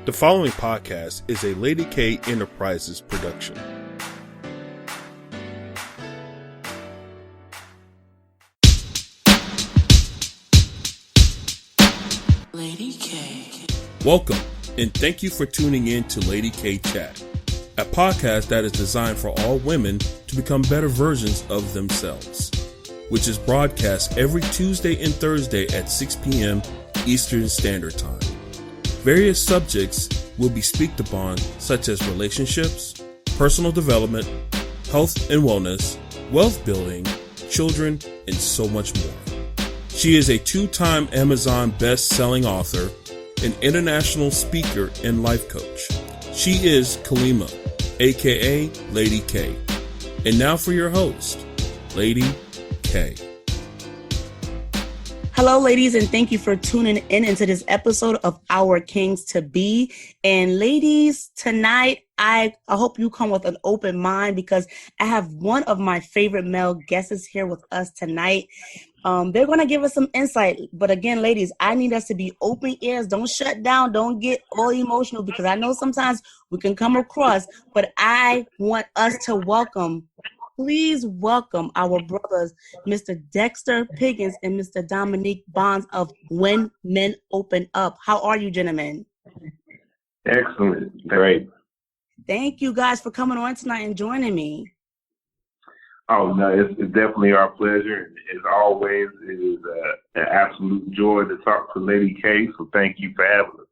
The following podcast is a Lady K Enterprises production. Lady K. Welcome, and thank you for tuning in to Lady K Chat, a podcast that is designed for all women to become better versions of themselves, which is broadcast every Tuesday and Thursday at 6 p.m. Eastern Standard Time. Various subjects will be speaked upon, such as relationships, personal development, health and wellness, wealth building, children, and so much more. She is a two-time Amazon best-selling author, an international speaker, and life coach. She is Kalima, aka Lady K. And now for your host, Lady K. Hello, ladies, and thank you for tuning in into this episode of Our Kings to Be. And ladies, tonight, I hope you come with an open mind because I have one of my favorite male guests here with us tonight. They're going to give us some insight. But again, ladies, I need us to be open ears. Don't shut down. Don't get all emotional because I know sometimes we can come across, but I want us to welcome. Please welcome our brothers, Mr. Dexter Piggins and Mr. Dominique Bonds of When Men Open Up. How are you, gentlemen? Excellent. Great. Thank you guys for coming on tonight and joining me. Oh, no, it's definitely our pleasure. As always, it is an absolute joy to talk to Lady K, so thank you for having us.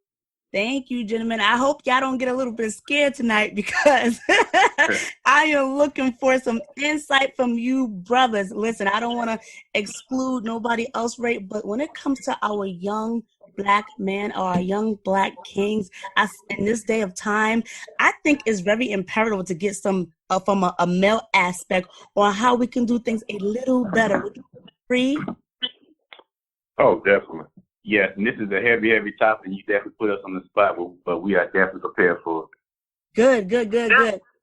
Thank you, gentlemen. I hope y'all don't get a little bit scared tonight because I am looking for some insight from you brothers. Listen, I don't want to exclude nobody else, right? But when it comes to our young Black men or our young Black kings, in this day of time, I think it's very imperative to get some from a male aspect on how we can do things a little better. Would you agree? Oh, definitely. Yes, and this is a heavy topic. You definitely put us on the spot, but we are definitely prepared for it. Good.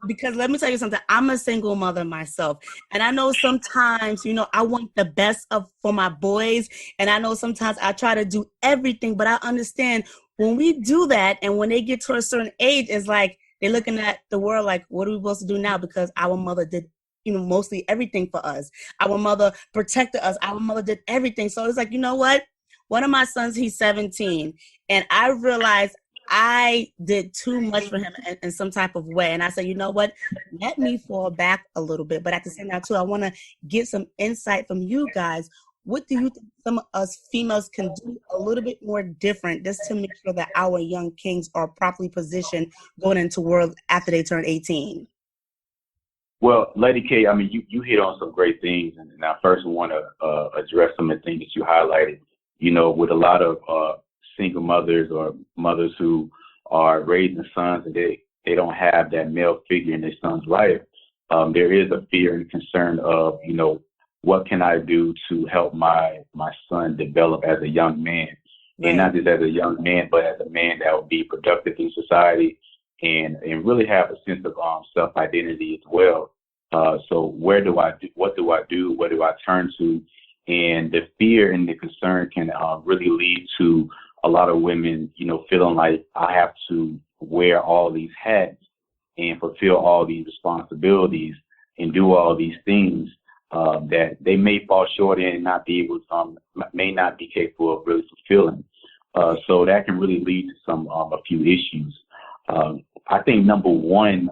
Because let me tell you something. I'm a single mother myself. And I know sometimes, I want the best for my boys. And I know sometimes I try to do everything. But I understand when we do that and when they get to a certain age, it's like they're looking at the world like, what are we supposed to do now? Because our mother did mostly everything for us. Our mother protected us. Our mother did everything. So it's like, you know what? One of my sons, he's 17, and I realized I did too much for him in some type of way. And I said, you know what? Let me fall back a little bit. But at the same time, too, I want to get some insight from you guys. What do you think some of us females can do a little bit more different just to make sure that our young kings are properly positioned going into world after they turn 18? Well, Lady K, I mean, you hit on some great things. And I first want to address some of the things that you highlighted. With a lot of single mothers or mothers who are raising sons and they don't have that male figure in their son's life, there is a fear and concern of, what can I do to help my son develop as a young man? Right. And not just as a young man, but as a man that will be productive in society and really have a sense of self-identity as well. So what do I do? What do I turn to? And the fear and the concern can really lead to a lot of women, feeling like I have to wear all these hats and fulfill all these responsibilities and do all these things that they may fall short in and not be able to, may not be capable of really fulfilling. So that can really lead to a few issues. I think number one,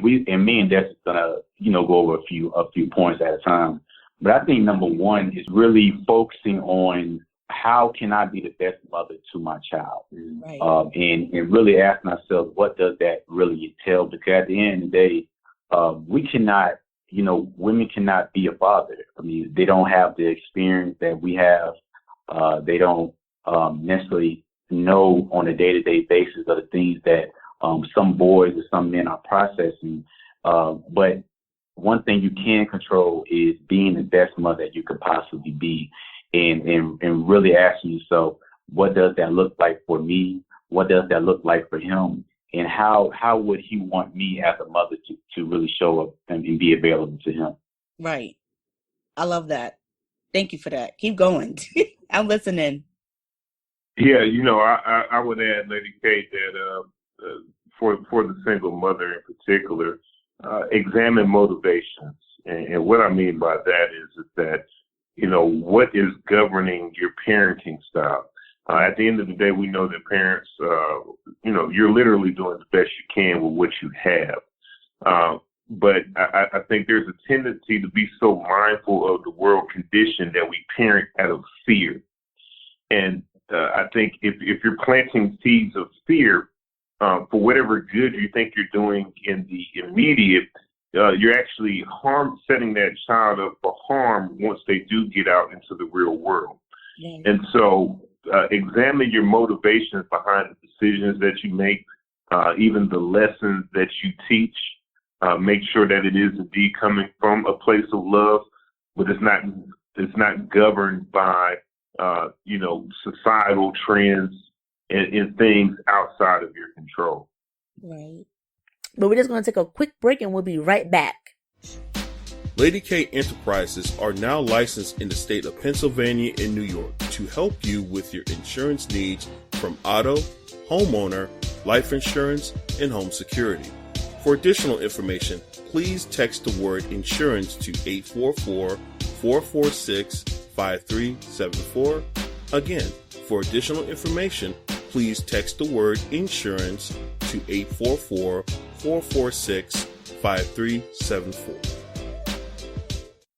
me and Des is gonna, go over a few points at a time. But I think number one is really focusing on how can I be the best mother to my child, right. And really asking ourselves, what does that really entail? Because at the end of the day, we cannot, women cannot be a father. I mean, they don't have the experience that we have. They don't necessarily know on a day-to-day basis of the things that some boys or some men are processing. But one thing you can control is being the best mother that you could possibly be, and really asking yourself, what does that look like for me? What does that look like for him? And how would he want me as a mother to really show up and be available to him? Right. I love that. Thank you for that. Keep going. I'm listening. Yeah, I would add, Lady Kate, that for the single mother in particular, examine motivations. And what I mean by that is that, what is governing your parenting style? At the end of the day, we know that parents, you're literally doing the best you can with what you have. But I think there's a tendency to be so mindful of the world condition that we parent out of fear. And I think if you're planting seeds of fear for whatever good you think you're doing in the immediate, you're actually setting that child up for harm once they do get out into the real world. Right. And so examine your motivations behind the decisions that you make, even the lessons that you teach. Make sure that it is indeed coming from a place of love, but it's not governed by societal trends and things outside of your control. Right. But we're just going to take a quick break and we'll be right back. Lady K Enterprises are now licensed in the state of Pennsylvania and New York to help you with your insurance needs from auto, homeowner, life insurance, and home security. For additional information, please text the word insurance to 844-446-5374. Again, for additional information, please text the word insurance to 844-446-5374.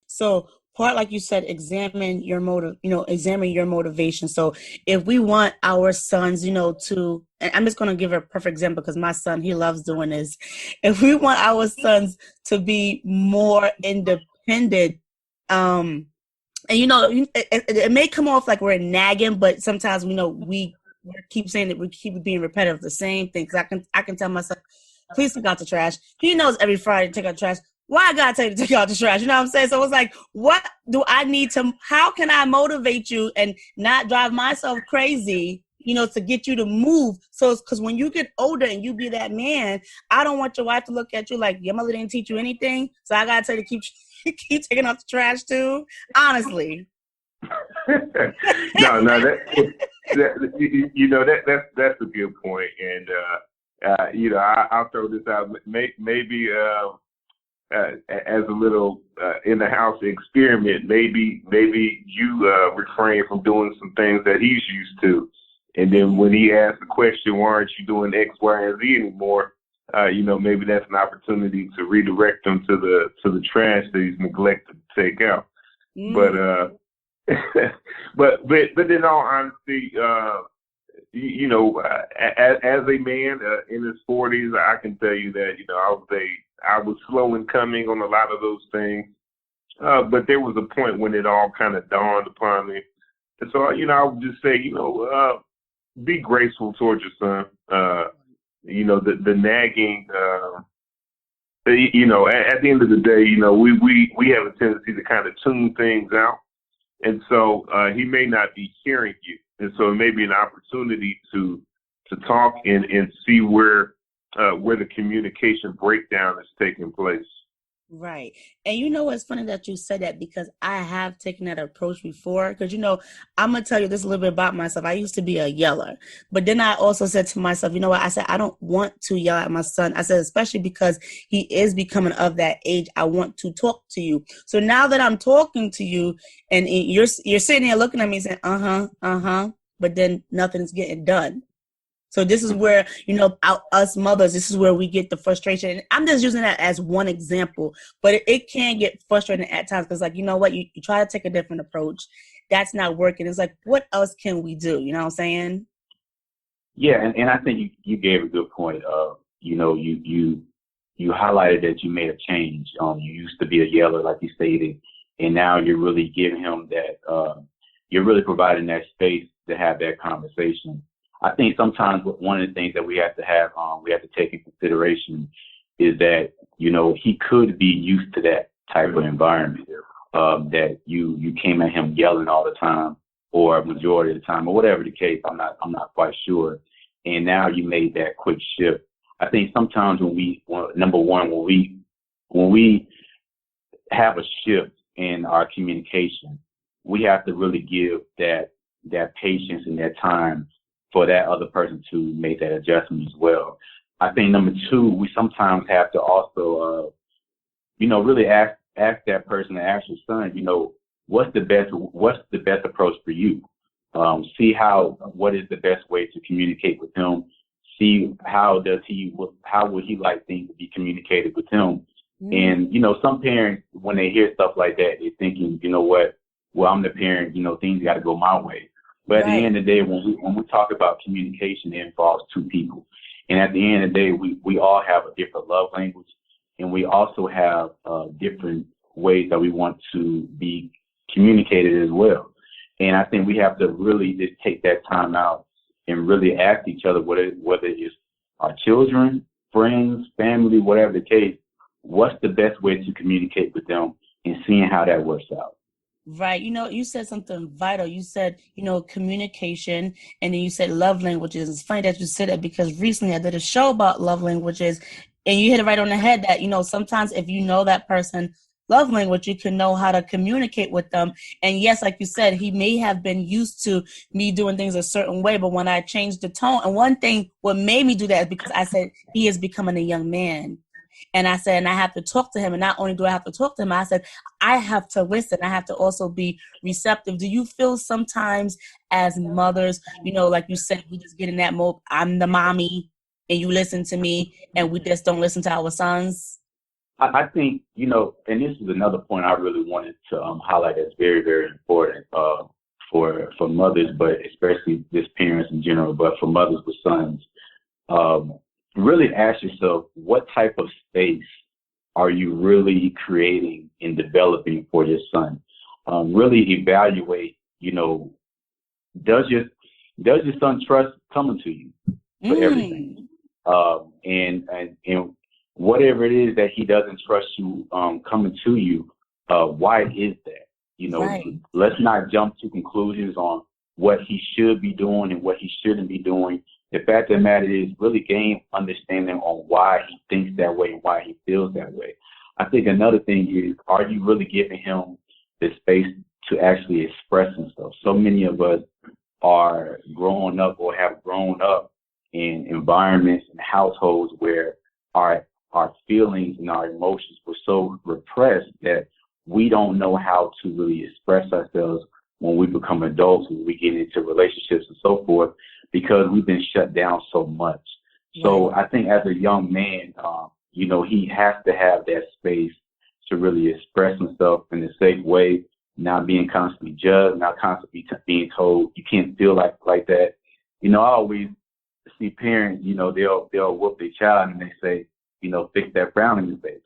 So part, like you said, examine your motivation. So if we want our sons, to, and I'm just going to give a perfect example because my son, he loves doing this. If we want our sons to be more independent, and it may come off like we're nagging, but sometimes we keep saying that we keep being repetitive, the same thing. Cause I can tell myself, please take out the trash. He knows every Friday to take out the trash. Why I gotta tell you to take out the trash? You know what I'm saying? So it's like, what do I need to, how can I motivate you and not drive myself crazy, to get you to move? So it's because when you get older and you be that man, I don't want your wife to look at you like your mother didn't teach you anything. So I gotta tell you to keep taking out the trash too. Honestly. No, that's a good point. And, I'll throw this out. Maybe, as a little in the house experiment, maybe you refrain from doing some things that he's used to, and then when he asks the question, "Why aren't you doing X, Y, and Z anymore?" Maybe that's an opportunity to redirect him to the trash that he's neglected to take out. Mm. But in all honesty, as a man in his 40s, I can tell you that I was slow in coming on a lot of those things, but there was a point when it all kind of dawned upon me. And so, I would just say, be graceful towards your son. The nagging, at the end of the day, we have a tendency to kind of tune things out. And so he may not be hearing you. And so it may be an opportunity to talk and see where the communication breakdown is taking place. Right. And it's funny that you said that because I have taken that approach before. Because, I'm going to tell you this a little bit about myself. I used to be a yeller. But then I also said to myself, you know what? I said, I don't want to yell at my son. I said, especially because he is becoming of that age, I want to talk to you. So now that I'm talking to you and you're sitting here looking at me saying, but then nothing's getting done. So this is where, us mothers, this is where we get the frustration. And I'm just using that as one example, but it can get frustrating at times because, like, you know what, you try to take a different approach. That's not working. It's like, what else can we do? You know what I'm saying? Yeah, and I think you gave a good point. You highlighted that you made a change. You used to be a yeller, like you stated, and now you're really giving him that, you're really providing that space to have that conversation. I think sometimes one of the things that we have to take in consideration is that, he could be used to that type of environment, that you came at him yelling all the time or majority of the time or whatever the case. I'm not quite sure. And now you made that quick shift. I think sometimes when we have a shift in our communication, we have to really give that patience and that time for that other person to make that adjustment as well. I think number two, we sometimes have to also, really ask that person, to ask your son, what's the best approach for you? See what is the best way to communicate with him? See how would he like things to be communicated with him? And, some parents, when they hear stuff like that, they're thinking, you know what, well, I'm the parent, things got to go my way. But at the end of the day, when we talk about communication, it involves two people. And at the end of the day, we all have a different love language, and we also have different ways that we want to be communicated as well. And I think we have to really just take that time out and really ask each other, whether it's our children, friends, family, whatever the case, what's the best way to communicate with them, and seeing how that works out. Right. You said something vital. You said, communication, and then you said love languages. It's funny that you said that, because recently I did a show about love languages, and you hit it right on the head that, sometimes if you know that person love language, you can know how to communicate with them. And yes, like you said, he may have been used to me doing things a certain way, but when I changed the tone, and one thing what made me do that is because I said he is becoming a young man. And I said, and I have to talk to him. And not only do I have to talk to him, I said, I have to listen. I have to also be receptive. Do you feel sometimes as mothers, like you said, we just get in that mode, I'm the mommy and you listen to me, and we just don't listen to our sons? I think, and this is another point I really wanted to highlight that's very, very important for mothers, but especially just parents in general, but for mothers with sons. Really ask yourself, what type of space are you really creating and developing for your son? Really evaluate, does your son trust coming to you for everything? And whatever it is that he doesn't trust you coming to you, why is that? Let's not jump to conclusions on what he should be doing and what he shouldn't be doing. The fact of the matter is really gain understanding on why he thinks that way and why he feels that way. I think another thing is, are you really giving him the space to actually express himself? So many of us are growing up or have grown up in environments and households where our feelings and our emotions were so repressed that we don't know how to really express ourselves when we become adults, when we get into relationships and so forth, because we've been shut down so much. So I think as a young man, he has to have that space to really express himself in a safe way, not being constantly judged, not constantly being told you can't feel like that. I always see parents, they'll whoop their child and they say, fix that frown in your face.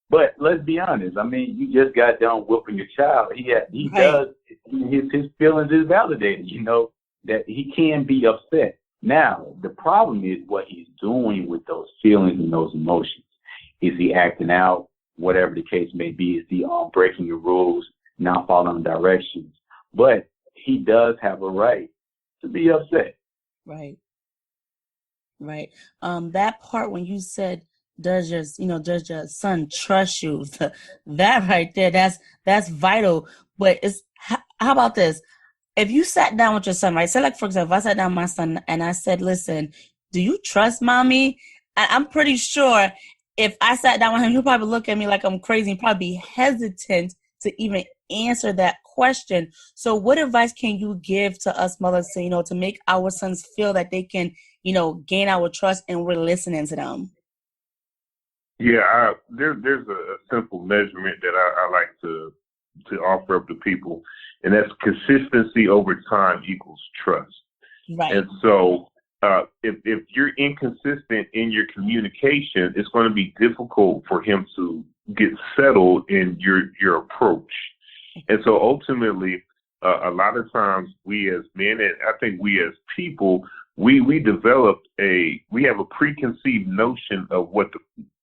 But let's be honest. I mean, you just got done whooping your child. He does, his feelings is validated, that he can be upset. Now, the problem is what he's doing with those feelings and those emotions. Is he acting out, whatever the case may be? Is he breaking the rules, not following directions? But he does have a right to be upset. Right. That part when you said, does your son trust you? That right there, that's vital. But how about this? If you sat down with your son, right? Say like, for example, if I sat down with my son and I said, listen, do you trust mommy? I'm pretty sure if I sat down with him, he'll probably look at me like I'm crazy and probably be hesitant to even answer that question. So what advice can you give to us mothers to make our sons feel that they can, gain our trust and we're listening to them? Yeah, there's a simple measurement that I like to offer up to people, and that's consistency over time equals trust. Right. And so if you're inconsistent in your communication, it's going to be difficult for him to get settled in your approach. And so ultimately, a lot of times we as men, and I think we as people, we have a preconceived notion of what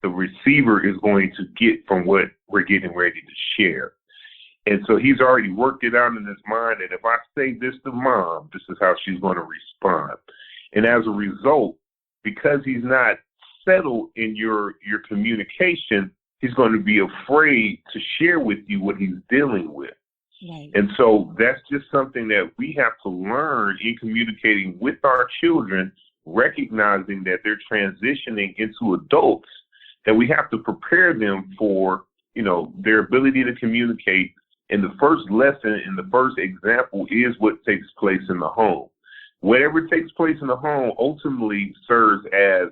the receiver is going to get from what we're getting ready to share. And so he's already worked it out in his mind that if I say this to mom, this is how she's going to respond. And as a result, because he's not settled in your communication, he's going to be afraid to share with you what he's dealing with. Right. And so that's just something that we have to learn in communicating with our children, recognizing that they're transitioning into adults, that we have to prepare them for, their ability to communicate. And the first lesson and the first example is what takes place in the home. Whatever takes place in the home ultimately serves as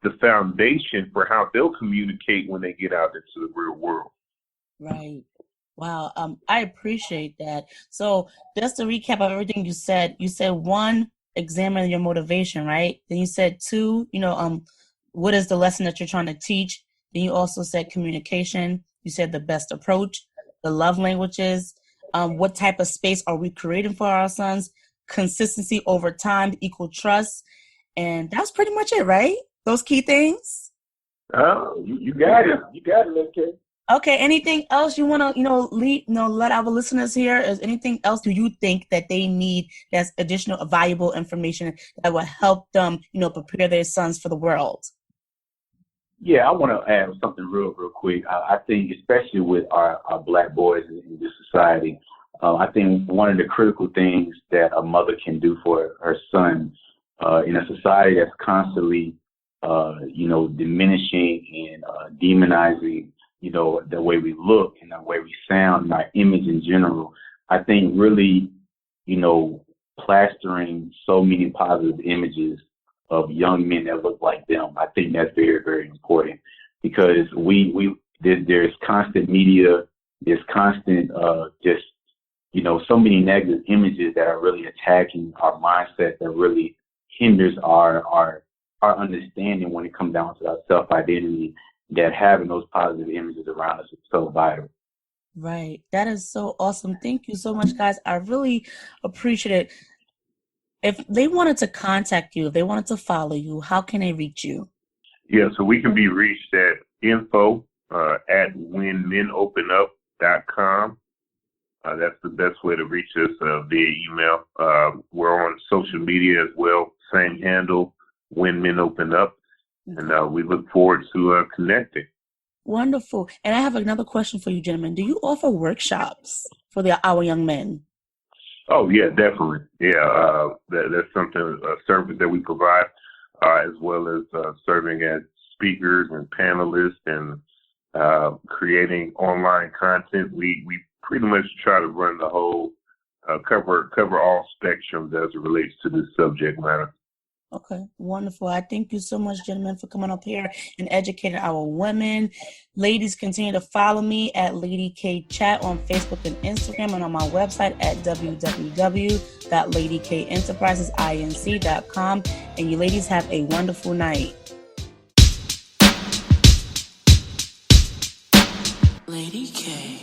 the foundation for how they'll communicate when they get out into the real world. Right. Wow. I appreciate that. So just to recap of everything you said 1, examine your motivation, right? Then you said 2, what is the lesson that you're trying to teach? Then you also said communication. You said the best approach, the love languages, what type of space are we creating for our sons, consistency over time, equal trust. And that's pretty much it, right? Those key things. Oh, you got it. You got it, okay. Okay. Anything else you want to, let our listeners hear? Is anything else do you think that they need that's additional valuable information that will help them, prepare their sons for the world? Yeah, I want to add something real quick. I think especially with our Black boys in this society, I think one of the critical things that a mother can do for her son in a society that's constantly, diminishing and demonizing, the way we look and the way we sound and our image in general. I think really, plastering so many positive images of young men that look like them, I think that's very, very important, because there's constant media, there's constant so many negative images that are really attacking our mindset, that really hinders our understanding when it comes down to our self-identity, that having those positive images around us is so vital. Right. That is so awesome. Thank you so much, guys. I really appreciate it. If they wanted to contact you, if they wanted to follow you, how can they reach you? Yeah, so we can be reached at info@whenmenopenup.com. That's the best way to reach us via email. We're on social media as well, same handle, When Men Open Up, and we look forward to connecting. Wonderful. And I have another question for you, gentlemen. Do you offer workshops for our young men? Oh, yeah, definitely. Yeah, that's something, a service that we provide, as well as serving as speakers and panelists and creating online content. We pretty much try to run the whole, cover all spectrums as it relates to this subject matter. Okay, wonderful. I thank you so much, gentlemen, for coming up here and educating our women. Ladies, continue to follow me at Lady K Chat on Facebook and Instagram, and on my website at www.ladykenterprisesinc.com. And you ladies have a wonderful night. Lady K.